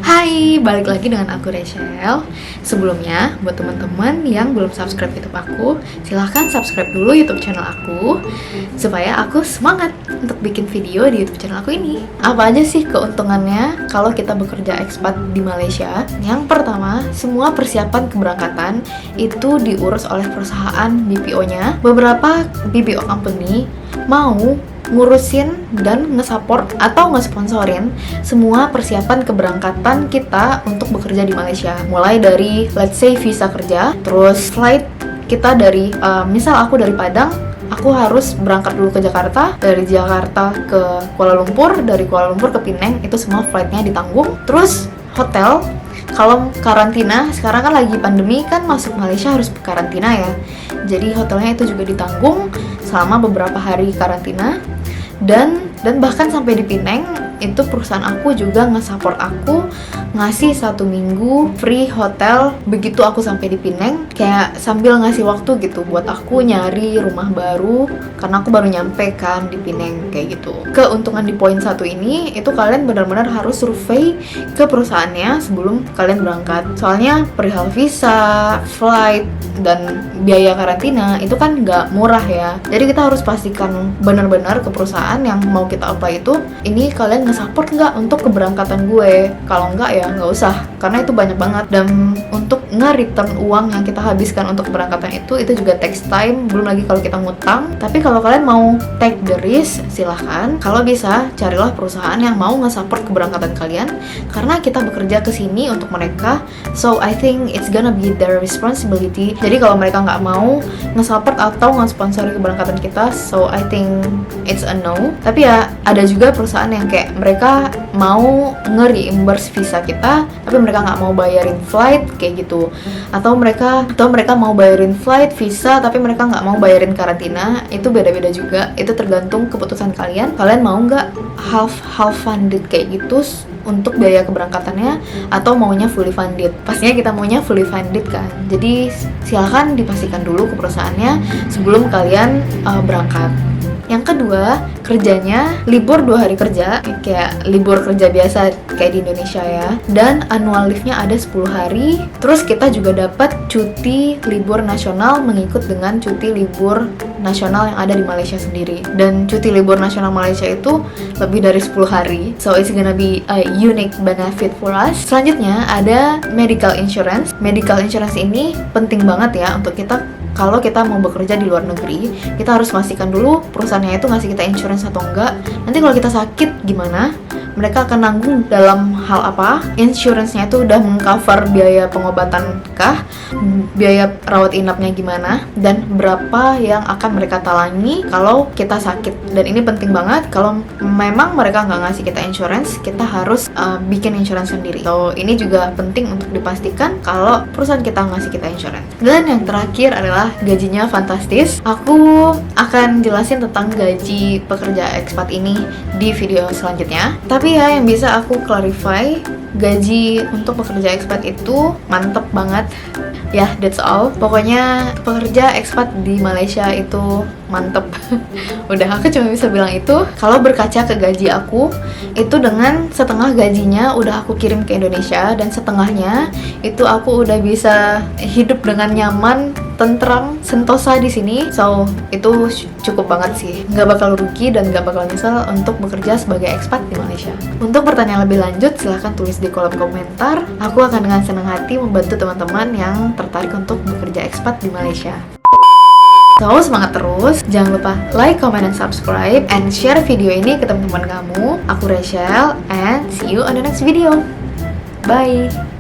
Hai, balik lagi dengan aku Rachel. Sebelumnya, buat teman-teman yang belum subscribe YouTube aku, silahkan subscribe dulu YouTube channel aku supaya aku semangat untuk bikin video di YouTube channel aku ini. Apa aja sih keuntungannya kalau kita bekerja ekspat di Malaysia? Yang pertama, semua persiapan keberangkatan itu diurus oleh perusahaan BPO-nya. Beberapa BPO company mau ngurusin dan nge-support atau nge-sponsorin semua persiapan keberangkatan kita untuk bekerja di Malaysia. Mulai dari let's say visa kerja, terus flight kita dari misal aku dari Padang, aku harus berangkat dulu ke Jakarta, dari Jakarta ke Kuala Lumpur, dari Kuala Lumpur ke Penang, itu semua flightnya ditanggung. Terus hotel, kalau karantina, sekarang kan lagi pandemi kan masuk Malaysia harus karantina ya. Jadi hotelnya itu juga ditanggung selama beberapa hari karantina. Dan bahkan sampai di Penang, itu perusahaan aku juga nge-support aku, ngasih 1 minggu free hotel begitu aku sampai di Penang, kayak sambil ngasih waktu gitu buat aku nyari rumah baru karena aku baru nyampe kan di Penang, kayak gitu. Keuntungan di poin 1 ini itu kalian benar-benar harus survei ke perusahaannya sebelum kalian berangkat. Soalnya perihal visa, flight, dan biaya karantina itu kan nggak murah ya. Jadi kita harus pastikan benar-benar ke perusahaan yang mau kita apply itu, ini kalian nge-support nggak untuk keberangkatan gue. Kalau nggak ya nggak usah, karena itu banyak banget. Dan untuk nge-return uang yang kita habiskan untuk keberangkatan itu juga takes time, belum lagi kalau kita ngutang. Tapi kalau kalian mau take the risk, silahkan. Kalau bisa, carilah perusahaan yang mau nge-support keberangkatan kalian, karena kita bekerja ke sini untuk mereka. So I think it's gonna be their responsibility. Jadi kalau mereka nggak mau nge-support atau nge-sponsori keberangkatan kita, so I think it's a no. Tapi ya ada juga perusahaan yang kayak mereka mau nge-reimburse visa kita, tapi mereka nggak mau bayarin flight, kayak gitu. Atau mereka mau bayarin flight, visa, tapi mereka nggak mau bayarin karantina. Itu beda-beda juga. Itu tergantung keputusan kalian. Kalian mau nggak half funded kayak gitu untuk biaya keberangkatannya, atau maunya fully funded? Pastinya kita maunya fully funded kan. Jadi silahkan dipastikan dulu ke perusahaannya sebelum kalian berangkat. Yang kedua, kerjanya libur 2 hari kerja, kayak libur kerja biasa kayak di Indonesia ya. Dan annual leave-nya ada 10 hari. Terus kita juga dapat cuti libur nasional mengikut dengan cuti libur nasional yang ada di Malaysia sendiri. Dan cuti libur nasional Malaysia itu lebih dari 10 hari. So it's gonna be a unique benefit for us. Selanjutnya ada medical insurance. Medical insurance ini penting banget ya untuk kita. Kalau kita mau bekerja di luar negeri, kita harus pastikan dulu perusahaannya itu ngasih kita insurance atau enggak. Nanti kalau kita sakit gimana? Mereka akan nanggung dalam hal apa? Insurance-nya itu udah mengcover biaya pengobatan kah? Biaya rawat inapnya gimana? Dan berapa yang akan mereka talangi kalau kita sakit? Dan ini penting banget, kalau memang mereka nggak ngasih kita insurance, kita harus bikin insurance sendiri. So, ini juga penting untuk dipastikan kalau perusahaan kita ngasih kita insurance. Dan yang terakhir adalah gajinya fantastis. Aku akan jelasin tentang gaji pekerja ekspat ini di video selanjutnya. Tapi ya yang bisa aku clarify, gaji untuk pekerja ekspat itu mantep banget. Ya, that's all. Pokoknya pekerja ekspat di Malaysia itu mantep. Udah, aku cuma bisa bilang itu. Kalau berkaca ke gaji aku, itu dengan setengah gajinya udah aku kirim ke Indonesia, dan setengahnya itu aku udah bisa hidup dengan nyaman, tentram, sentosa di sini. So, itu cukup banget sih. Nggak bakal rugi dan nggak bakal nyesel untuk bekerja sebagai ekspat di Malaysia. Untuk pertanyaan lebih lanjut, silahkan tulis di kolom komentar. Aku akan dengan senang hati membantu teman-teman yang tertarik untuk bekerja ekspat di Malaysia. So, semangat terus. Jangan lupa like, comment, dan subscribe, and share video ini ke teman-teman kamu. Aku Rachel, and see you on the next video. Bye!